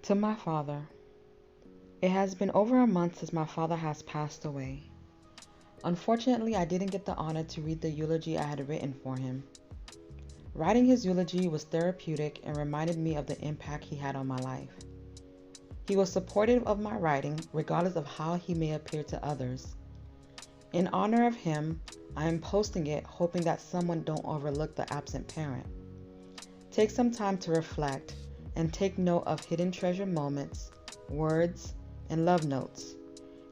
To my father. It has been over a month since my father has passed away. Unfortunately, I didn't get the honor to read the eulogy I had written for him. Writing his eulogy was therapeutic and reminded me of the impact he had on my life. He was supportive of my writing, regardless of how he may appear to others. In honor of him, I am posting it, hoping that someone don't overlook the absent parent. Take some time to reflect and take note of hidden treasure moments, words, and love notes.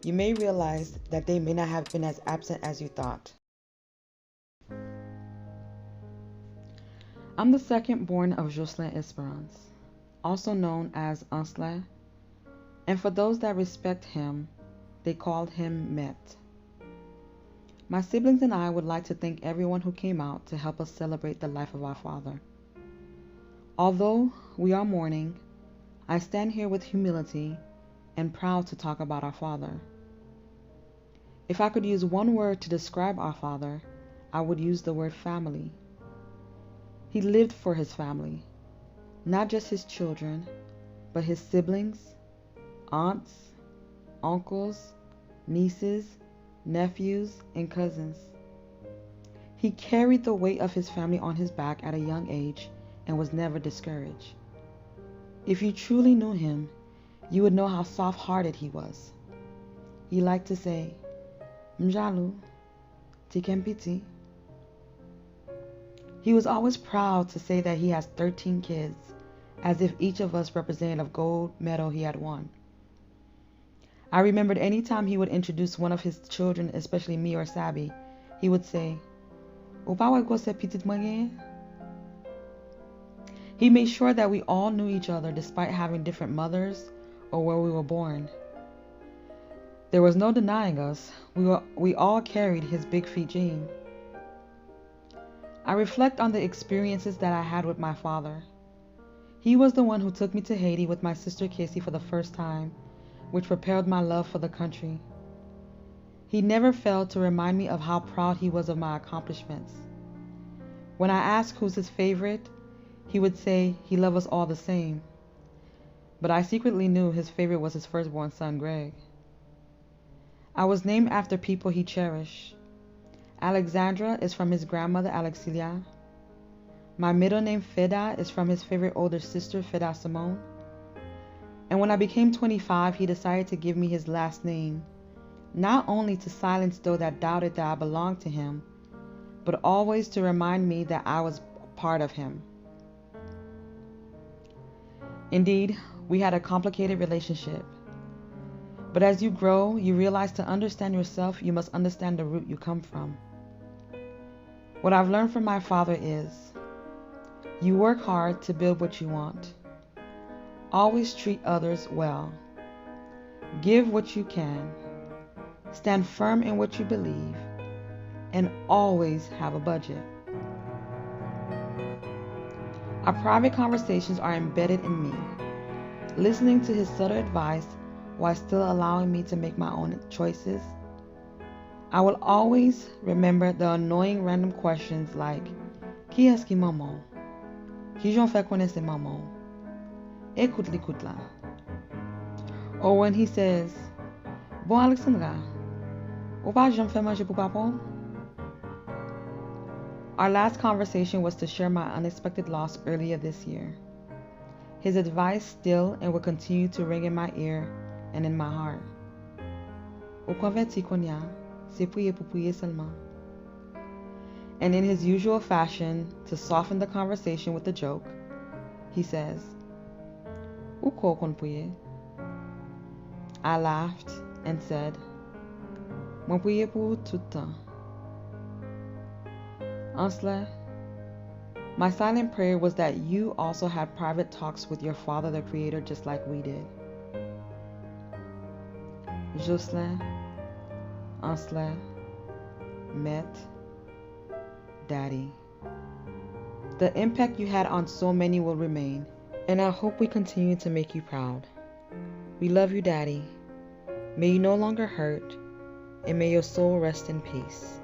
You may realize that they may not have been as absent as you thought. I'm the second born of Jocelyn Esperance, also known as Ansla, and for those that respect him, they called him Met. My siblings and I would like to thank everyone who came out to help us celebrate the life of our father. Although we are mourning, I stand here with humility and proud to talk about our father. If I could use one word to describe our father, I would use the word family. He lived for his family, not just his children, but his siblings, aunts, uncles, nieces, nephews, and cousins. He carried the weight of his family on his back at a young age and was never discouraged. If you truly knew him, you would know how soft-hearted he was. He liked to say, "Mjalu, tikempiti." He was always proud to say that he has 13 kids, as if each of us represented a gold medal he had won. I remembered any time he would introduce one of his children, especially me or Sabi, he would say, "Opa go se petit mwenye." He made sure that we all knew each other despite having different mothers or where we were born. There was no denying us. We all carried his big feet gene. I reflect on the experiences that I had with my father. He was the one who took me to Haiti with my sister Casey for the first time, which propelled my love for the country. He never failed to remind me of how proud he was of my accomplishments. When I asked who's his favorite, he would say he loved us all the same. But I secretly knew his favorite was his firstborn son, Greg. I was named after people he cherished. Alexandra is from his grandmother, Alexis. My middle name, Feda, is from his favorite older sister, Feda Simone. And when I became 25, he decided to give me his last name, not only to silence those that doubted that I belonged to him, but always to remind me that I was part of him. Indeed, we had a complicated relationship. But as you grow, you realize to understand yourself, you must understand the root you come from. What I've learned from my father is, you work hard to build what you want. Always treat others well. Give what you can. Stand firm in what you believe. And always have a budget. Our private conversations are embedded in me. Listening to his subtle advice while still allowing me to make my own choices. I will always remember the annoying random questions like, "Qui est-ce qui maman? Qui j'en fais connaître maman? Écoute là." Or when he says, "Bon Alexandra, ou pas j'en fais manger pour papa?" Our last conversation was to share my unexpected loss earlier this year. His advice still and will continue to ring in my ear and in my heart. And in his usual fashion, to soften the conversation with a joke, he says, I laughed and said, Ansla, my silent prayer was that you also had private talks with your Father the Creator just like we did. Jocelyn, Ansla, Met, Daddy. The impact you had on so many will remain, and I hope we continue to make you proud. We love you, Daddy. May you no longer hurt, and may your soul rest in peace.